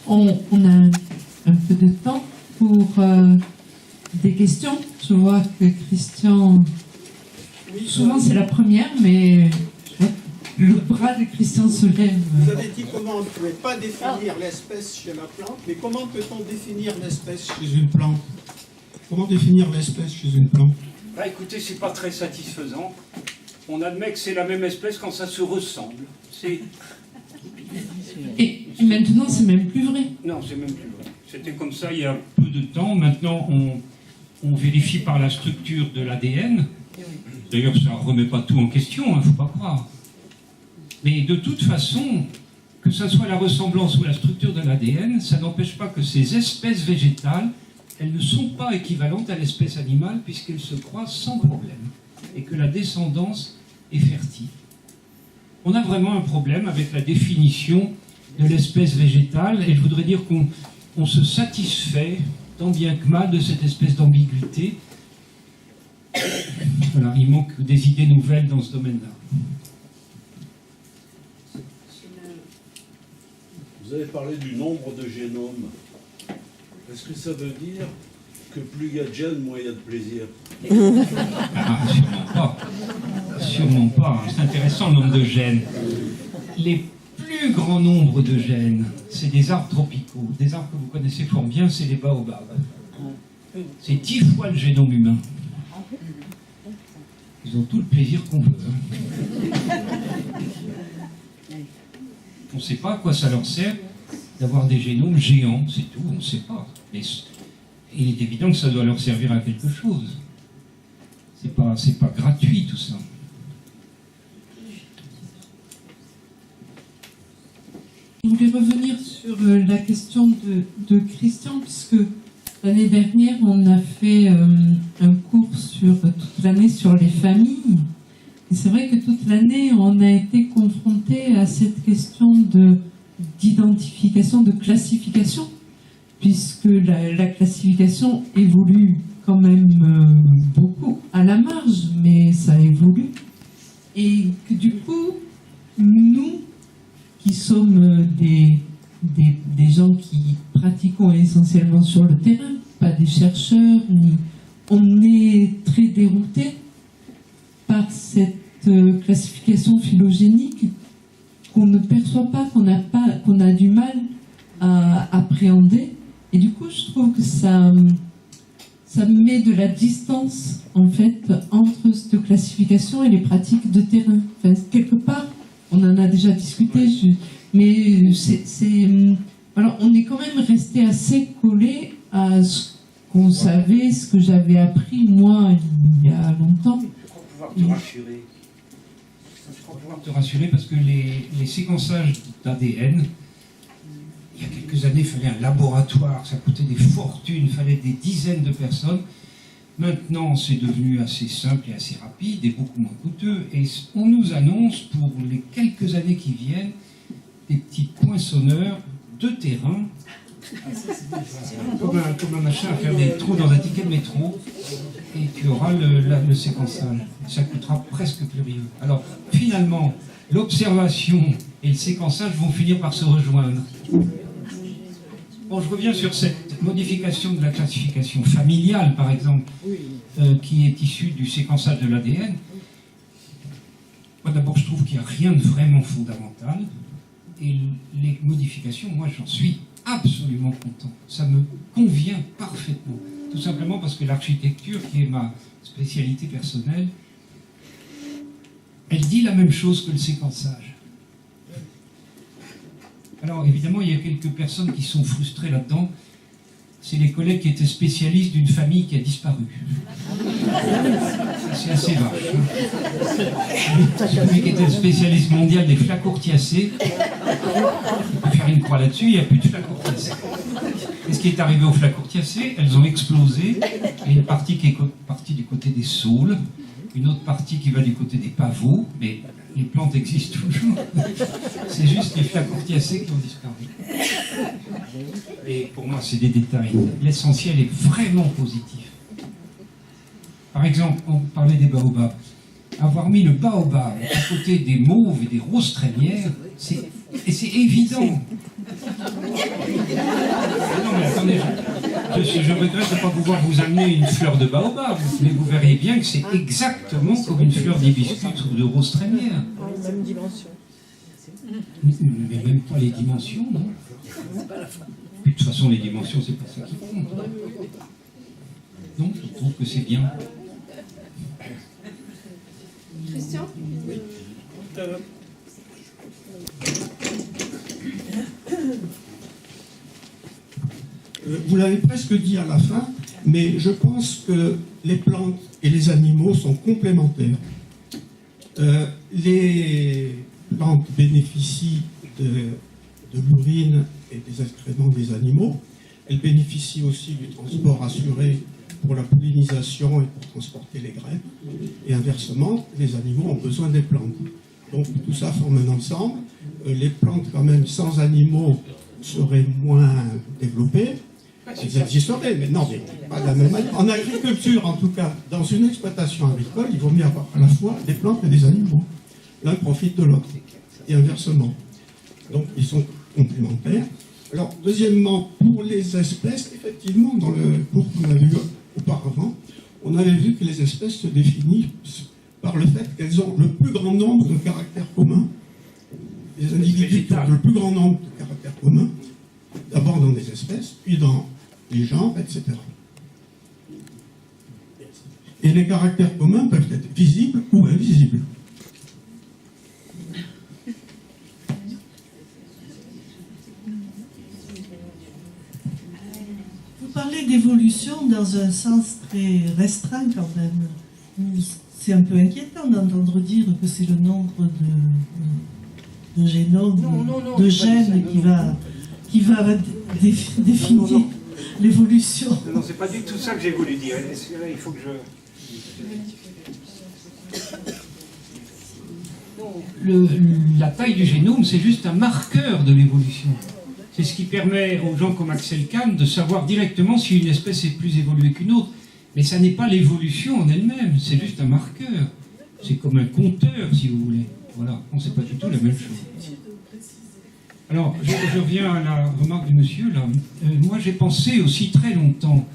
On a un peu de temps pour des questions. Je vois que Christian, souvent c'est la première, mais le bras de Christian se lève. Vous avez dit comment on ne pouvait pas définir l'espèce chez la plante, mais comment peut-on définir l'espèce chez une plante? Comment définir l'espèce chez une plante? Bah écoutez, c'est pas très satisfaisant. On admet que c'est la même espèce quand ça se ressemble. Et maintenant, c'est même plus vrai. Non, c'est même plus vrai. C'était comme ça il y a peu de temps. Maintenant, on vérifie par la structure de l'ADN. D'ailleurs, ça ne remet pas tout en question, il ne faut pas croire. Mais de toute façon, que ce soit la ressemblance ou la structure de l'ADN, ça n'empêche pas que ces espèces végétales, elles ne sont pas équivalentes à l'espèce animale puisqu'elles se croisent sans problème et que la descendance est fertile. On a vraiment un problème avec la définition de l'espèce végétale et je voudrais dire qu'on se satisfait tant bien que mal de cette espèce d'ambiguïté. Voilà, il manque des idées nouvelles dans ce domaine-là. Vous avez parlé du nombre de génomes. Est-ce que ça veut dire que plus il y a de gènes, moins il y a de plaisir? Ah, sûrement pas. Sûrement pas. C'est intéressant le nombre de gènes. Les plus grands nombres de gènes, c'est des arbres tropicaux. Des arbres que vous connaissez fort bien, c'est les baobabs. C'est 10 fois le génome humain. Ils ont tout le plaisir qu'on veut. On ne sait pas à quoi ça leur sert d'avoir des génomes géants, c'est tout, on ne sait pas. Mais il est évident que ça doit leur servir à quelque chose. C'est pas gratuit tout ça. Je voulais revenir sur la question de Christian, puisque l'année dernière, on a fait un cours sur toute l'année sur les familles. Et c'est vrai que toute l'année, on a été confronté à cette question d'identification, de classification, puisque la classification évolue quand même beaucoup à la marge, mais ça évolue. Et que du coup, nous, qui sommes des gens qui pratiquons essentiellement sur le terrain, pas des chercheurs, on est très déroutés par cette classification phylogénique qu'on ne perçoit pas, qu'on a du mal à appréhender. Et du coup, je trouve que ça met de la distance, en fait, entre cette classification et les pratiques de terrain. Enfin, quelque part, on en a déjà discuté, mais alors, on est quand même resté assez collé à ce qu'on savait, ce que j'avais appris, moi, il y a longtemps. Je crois pouvoir te rassurer parce que les séquençages d'ADN, il y a quelques années, il fallait un laboratoire, ça coûtait des fortunes, il fallait des dizaines de personnes. Maintenant, c'est devenu assez simple et assez rapide et beaucoup moins coûteux. Et on nous annonce pour les quelques années qui viennent des petits poinçonneurs de terrain, comme un machin à faire des trous dans un ticket de métro, et tu auras le séquençage. Ça coûtera presque plus rien. Alors, finalement, l'observation et le séquençage vont finir par se rejoindre. Bon, je reviens sur cette modification de la classification familiale, par exemple, qui est issue du séquençage de l'ADN. Moi, d'abord, je trouve qu'il n'y a rien de vraiment fondamental. Et les modifications, moi, j'en suis absolument content. Ça me convient parfaitement. Tout simplement parce que l'architecture, qui est ma spécialité personnelle, elle dit la même chose que le séquençage. Alors, évidemment, il y a quelques personnes qui sont frustrées là-dedans. C'est les collègues qui étaient spécialistes d'une famille qui a disparu. C'est assez vache. Celui qui était le spécialiste mondial des flacourtiacées, on peut faire une croix là-dessus, il n'y a plus de flacourtiacées. Et ce qui est arrivé aux flacourtiacées, elles ont explosé. Il y a une partie qui est partie du côté des saules, une autre partie qui va du côté des pavots, mais les plantes existent toujours. C'est juste les flacourtiacées qui ont disparu. Et pour moi, c'est des détails. L'essentiel est vraiment positif. Par exemple, on parlait des baobabs. Avoir mis le baobab à côté des mauves et des roses trémières, c'est évident. Non mais attendez, je regrette de ne pas pouvoir vous amener une fleur de baobab, mais vous verriez bien que c'est exactement comme une fleur d'hibiscus ou de rose trémière. Même dimension. Mais même pas les dimensions, non? De toute façon, les dimensions, c'est pas ça qui compte. Non, je trouve que c'est bien. Christian? Vous l'avez presque dit à la fin, mais je pense que les plantes et les animaux sont complémentaires. Les plantes bénéficient de l'urine et des excréments des animaux. Elles bénéficient aussi du transport assuré pour la pollinisation et pour transporter les graines. Et inversement, les animaux ont besoin des plantes. Donc tout ça forme un ensemble. Les plantes, quand même, sans animaux, seraient moins développées. Elles existeraient, mais non, mais pas de la même manière. En agriculture, en tout cas, dans une exploitation agricole, il vaut mieux avoir à la fois des plantes et des animaux. L'un profite de l'autre, et inversement. Donc, ils sont complémentaires. Alors, deuxièmement, pour les espèces, effectivement, dans le cours qu'on a vu auparavant, on avait vu que les espèces se définissent par le fait qu'elles ont le plus grand nombre de caractères communs. Les individus qui ont le plus grand nombre de caractères communs, d'abord dans les espèces, puis dans les genres, etc. Et les caractères communs peuvent être visibles ou invisibles. Vous parlez d'évolution dans un sens très restreint quand même. C'est un peu inquiétant d'entendre dire que c'est le nombre de génomes, de gènes qui va définir l'évolution. Non, c'est pas du tout ça que j'ai voulu dire. Là, il faut que la taille du génome, c'est juste un marqueur de l'évolution. C'est ce qui permet aux gens comme Axel Kahn de savoir directement si une espèce est plus évoluée qu'une autre. Mais ça n'est pas l'évolution en elle-même, c'est juste un marqueur. C'est comme un compteur, si vous voulez. Voilà, on ne sait pas du tout la même chose. Alors, je reviens à la remarque du monsieur, là. Moi, j'ai pensé aussi très longtemps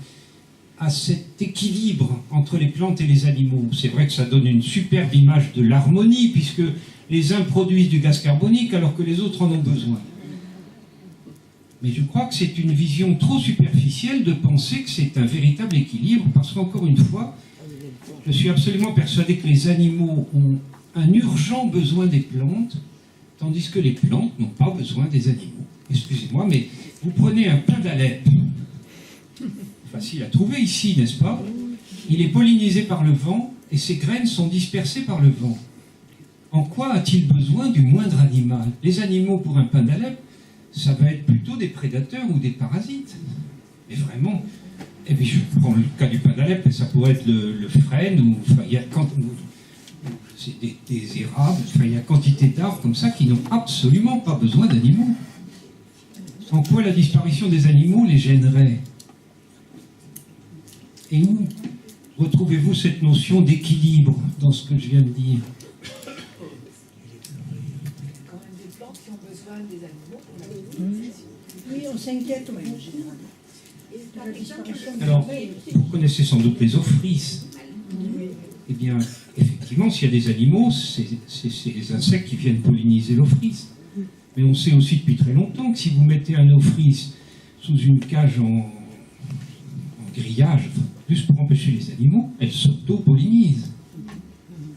à cet équilibre entre les plantes et les animaux. C'est vrai que ça donne une superbe image de l'harmonie, puisque les uns produisent du gaz carbonique alors que les autres en ont besoin. Mais je crois que c'est une vision trop superficielle de penser que c'est un véritable équilibre, parce qu'encore une fois, je suis absolument persuadé que les animaux ont un urgent besoin des plantes, tandis que les plantes n'ont pas besoin des animaux. Excusez-moi, mais vous prenez un pain d'Alep, facile à trouver ici, n'est-ce pas? Il est pollinisé par le vent, et ses graines sont dispersées par le vent. En quoi a-t-il besoin du moindre animal? Les animaux, pour un pain d'Alep, ça va être plutôt des prédateurs ou des parasites. Mais vraiment, eh bien, je prends le cas du pain d'Alep, ça pourrait être le frêne, ou enfin, il y a c'est des érables, enfin, il y a quantité d'arbres comme ça qui n'ont absolument pas besoin d'animaux. En quoi la disparition des animaux les gênerait? Et où retrouvez-vous cette notion d'équilibre dans ce que je viens de dire? Quand même des plantes qui ont besoin des animaux. Oui, on s'inquiète en général. Alors, vous connaissez sans doute les ophrys. Eh bien, effectivement, s'il y a des animaux, c'est les insectes qui viennent polliniser l'ophrys. Mais on sait aussi depuis très longtemps que si vous mettez un ophrys sous une cage en grillage, juste pour empêcher les animaux, elles s'auto-pollinisent.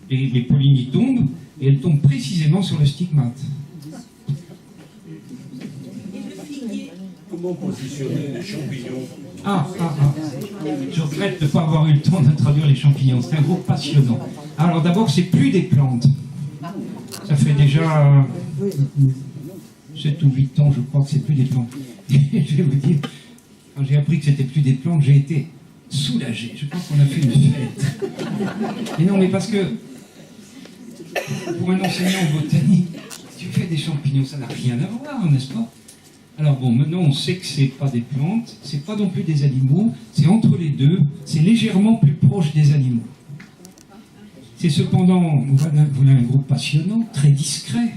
Et les pollinies tombent, et elles tombent précisément sur le stigmate. Comment positionner les champignons? Je regrette de ne pas avoir eu le temps d'introduire les champignons. C'est un groupe passionnant. Alors d'abord, c'est plus des plantes. Ça fait déjà 7 ou 8 ans, je crois, que c'est plus des plantes. Et je vais vous dire, quand j'ai appris que c'était plus des plantes, j'ai été soulagé. Je crois qu'on a fait une fête. Mais non, mais parce que pour un enseignant en botanique, tu fais des champignons, ça n'a rien à voir, n'est-ce pas? Alors bon, maintenant on sait que c'est pas des plantes, c'est pas non plus des animaux, c'est entre les deux, c'est légèrement plus proche des animaux. C'est cependant, voilà un groupe passionnant, très discret.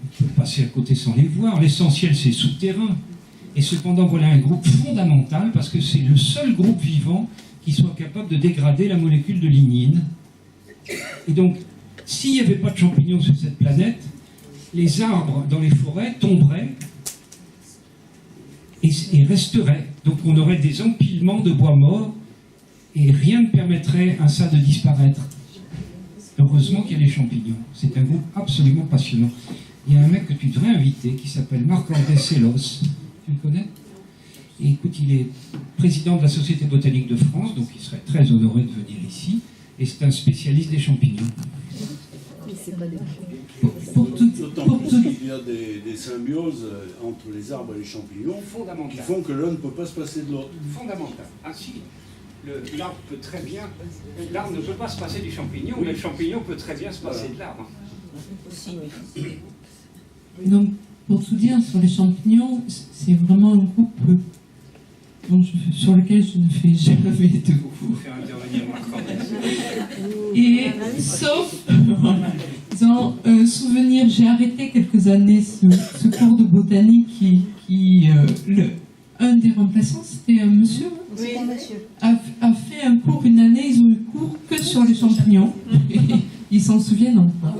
on peut passer à côté sans les voir. L'essentiel, c'est souterrain. Et cependant, voilà un groupe fondamental, parce que c'est le seul groupe vivant qui soit capable de dégrader la molécule de lignine. Et donc, s'il n'y avait pas de champignons sur cette planète, les arbres dans les forêts tomberaient et resteraient. Donc on aurait des empilements de bois morts et rien ne permettrait à ça de disparaître. Heureusement qu'il y a les champignons. C'est un groupe absolument passionnant. Il y a un mec que tu devrais inviter qui s'appelle Marc-André Sellos. Tu le connais? Et écoute, il est président de la Société botanique de France, donc il serait très honoré de venir ici. Et c'est un spécialiste des champignons. D'autant plus qu'il y a des symbioses entre les arbres et les champignons qui font que l'un ne peut pas se passer de l'autre. Fondamental. Ainsi, l'arbre peut très bien... L'arbre ne peut pas se passer du champignon, mais le champignon peut très bien se passer de l'arbre. Donc, pour tout dire, sur les champignons, c'est vraiment un groupe sur lequel je ne fais jamais de cours. Faire intervenir Marc-André. Et sauf, dans souvenir, j'ai arrêté quelques années ce cours de botanique un des remplaçants, c'était un monsieur, a fait un cours une année, ils ont eu cours que sur les champignons. Et ils s'en souviennent encore.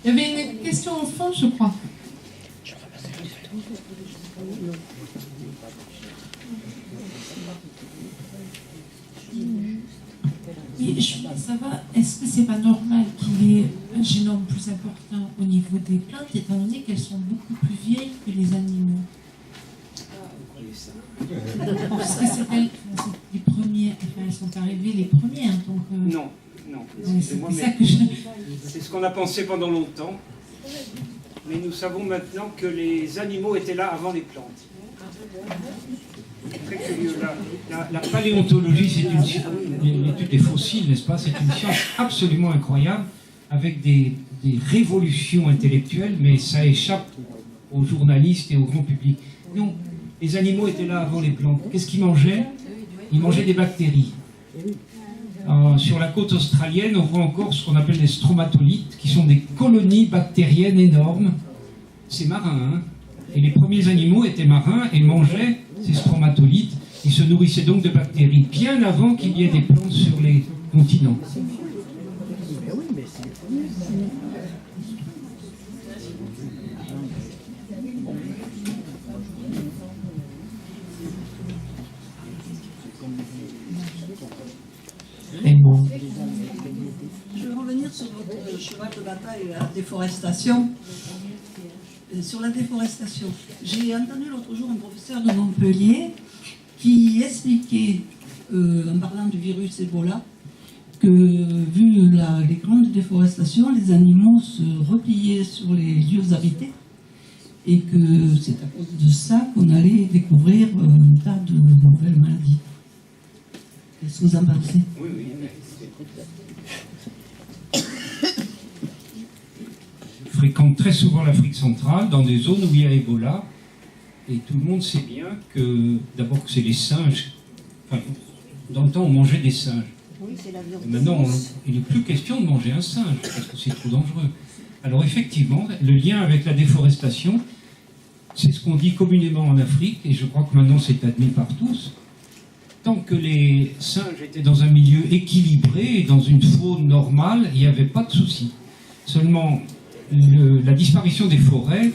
Il y avait une question au fond, je crois. Oui, ça va. Est-ce que c'est pas normal qu'il y ait un génome plus important au niveau des plantes, étant donné qu'elles sont beaucoup plus vieilles que les animaux? Parce que c'est les premiers, enfin, elles sont arrivées les premières, donc... Non. C'est ce qu'on a pensé pendant longtemps, mais nous savons maintenant que les animaux étaient là avant les plantes. C'est très curieux. La paléontologie, c'est l'étude des fossiles, n'est-ce pas? C'est une science absolument incroyable, avec des révolutions intellectuelles, mais ça échappe aux journalistes et au grand public. Non, les animaux étaient là avant les plantes. Qu'est-ce qu'ils mangeaient? Ils mangeaient des bactéries. Sur la côte australienne, on voit encore ce qu'on appelle des stromatolites, qui sont des colonies bactériennes énormes. C'est marin, hein? Et les premiers animaux étaient marins et mangeaient ces stromatolites. Ils se nourrissaient donc de bactéries, bien avant qu'il y ait des plantes sur les continents. Je vais revenir sur votre cheval de bataille, la déforestation. Sur la déforestation, j'ai entendu l'autre jour un professeur de Montpellier qui expliquait, en parlant du virus Ebola, que vu les grandes déforestations, les animaux se repliaient sur les lieux habités et que c'est à cause de ça qu'on allait découvrir un tas de nouvelles maladies. Qu'est-ce que vous en pensez? Oui. Je fréquente très souvent l'Afrique centrale, dans des zones où il y a Ebola, et tout le monde sait bien que, d'abord, que c'est les singes. Enfin, dans le temps, on mangeait des singes. Oui, c'est la viande. Maintenant, il n'est plus question de manger un singe, parce que c'est trop dangereux. Alors effectivement, le lien avec la déforestation, c'est ce qu'on dit communément en Afrique, et je crois que maintenant c'est admis par tous. Tant que les singes étaient dans un milieu équilibré, dans une faune normale, il n'y avait pas de souci. Seulement, la disparition des forêts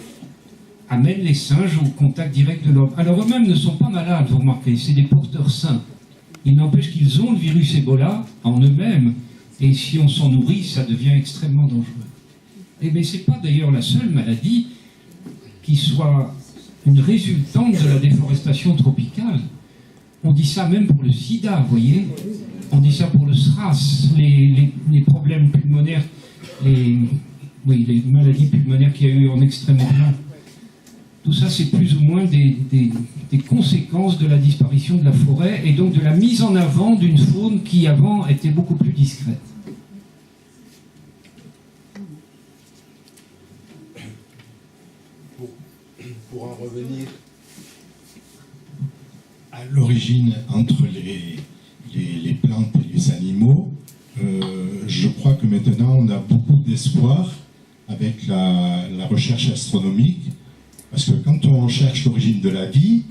amène les singes au contact direct de l'homme. Alors eux-mêmes ne sont pas malades, vous remarquez, c'est des porteurs sains. Il n'empêche qu'ils ont le virus Ebola en eux-mêmes, et si on s'en nourrit, ça devient extrêmement dangereux. Et mais ce n'est pas d'ailleurs la seule maladie qui soit une résultante de la déforestation tropicale. On dit ça même pour le sida, vous voyez. On dit ça pour le SRAS, les problèmes pulmonaires, les maladies pulmonaires qu'il y a eu en Extrême-Orient. Tout ça, c'est plus ou moins des conséquences de la disparition de la forêt et donc de la mise en avant d'une faune qui avant était beaucoup plus discrète. Pour en revenir à l'origine entre les plantes et les animaux, je crois que maintenant on a beaucoup d'espoir avec la recherche astronomique, parce que quand on cherche l'origine de la vie,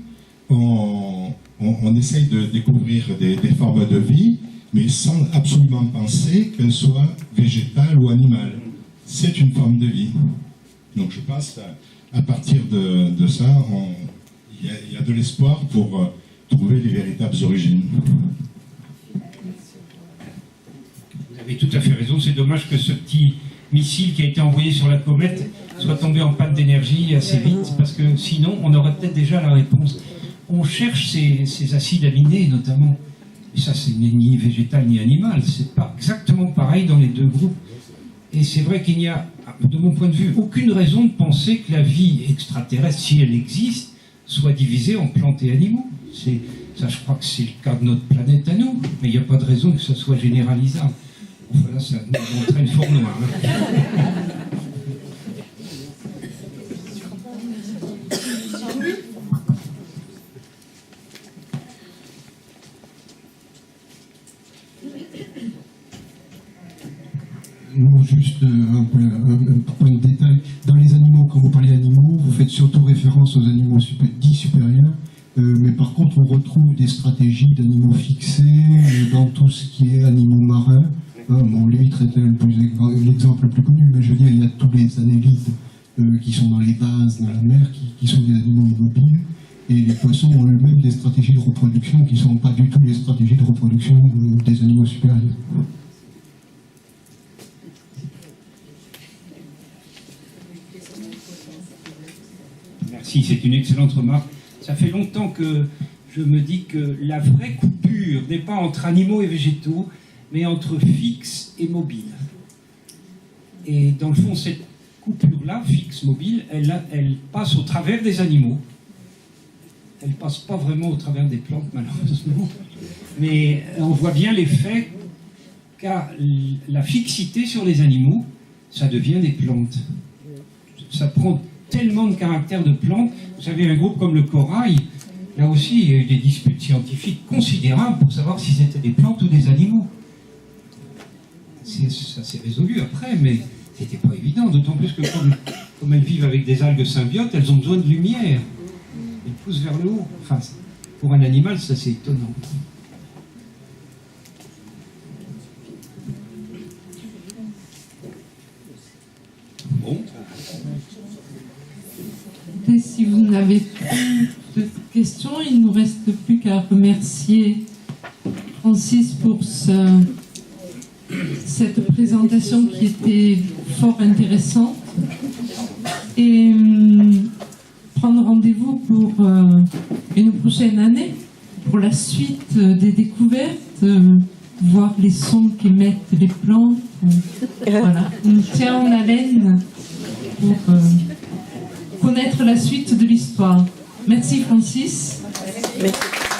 on essaye de découvrir des formes de vie, mais sans absolument penser qu'elles soient végétales ou animales. C'est une forme de vie. Donc je pense, à partir de ça, il y a de l'espoir pour trouver les véritables origines. Vous avez tout à fait raison, c'est dommage que ce petit missile qui a été envoyé sur la comète soit tombé en panne d'énergie assez vite, parce que sinon on aurait peut-être déjà la réponse. On cherche ces acides aminés notamment, et ça c'est ni végétal ni animal, c'est pas exactement pareil dans les deux groupes. Et c'est vrai qu'il n'y a, de mon point de vue, aucune raison de penser que la vie extraterrestre, si elle existe, soit divisée en plantes et animaux. Ça, je crois que c'est le cas de notre planète à nous, mais il n'y a pas de raison que ça soit généralisable. Voilà, ça nous entraîne fort loin. Non, juste un point de détail. Dans les animaux, quand vous parlez d'animaux, vous faites surtout référence aux animaux dits supérieurs, mais par contre, on retrouve des stratégies d'animaux fixés dans tout ce qui est animaux marins. Bon, l'huître est l'exemple le plus connu, mais je veux dire, il y a tous les annélides qui sont dans les bases, dans la mer, qui sont des animaux immobiles. Et les poissons ont eux-mêmes des stratégies de reproduction qui ne sont pas du tout les stratégies de reproduction des animaux supérieurs. Merci, c'est une excellente remarque. Ça fait longtemps que je me dis que la vraie coupure n'est pas entre animaux et végétaux, mais entre fixe et mobile. Et dans le fond, cette coupure-là, fixe-mobile, elle passe au travers des animaux. Elle ne passe pas vraiment au travers des plantes, malheureusement. Mais on voit bien l'effet qu'a la fixité sur les animaux, ça devient des plantes. Ça prend tellement de caractère de plantes. Vous savez, un groupe comme le corail, là aussi, il y a eu des disputes scientifiques considérables pour savoir si c'était des plantes ou des animaux. Ça s'est résolu après, mais c'était pas évident, d'autant plus que comme elles vivent avec des algues symbiotes, elles ont besoin de lumière. Elles poussent vers le haut. Enfin, pour un animal, ça c'est étonnant. Bon. Et si vous n'avez plus de questions, il ne nous reste plus qu'à remercier Francis pour cette présentation qui était fort intéressante et prendre rendez-vous pour une prochaine année, pour la suite des découvertes, voir les sons qu'émettent les plantes. Voilà, on nous tient en haleine pour connaître la suite de l'histoire. Merci Francis. Merci.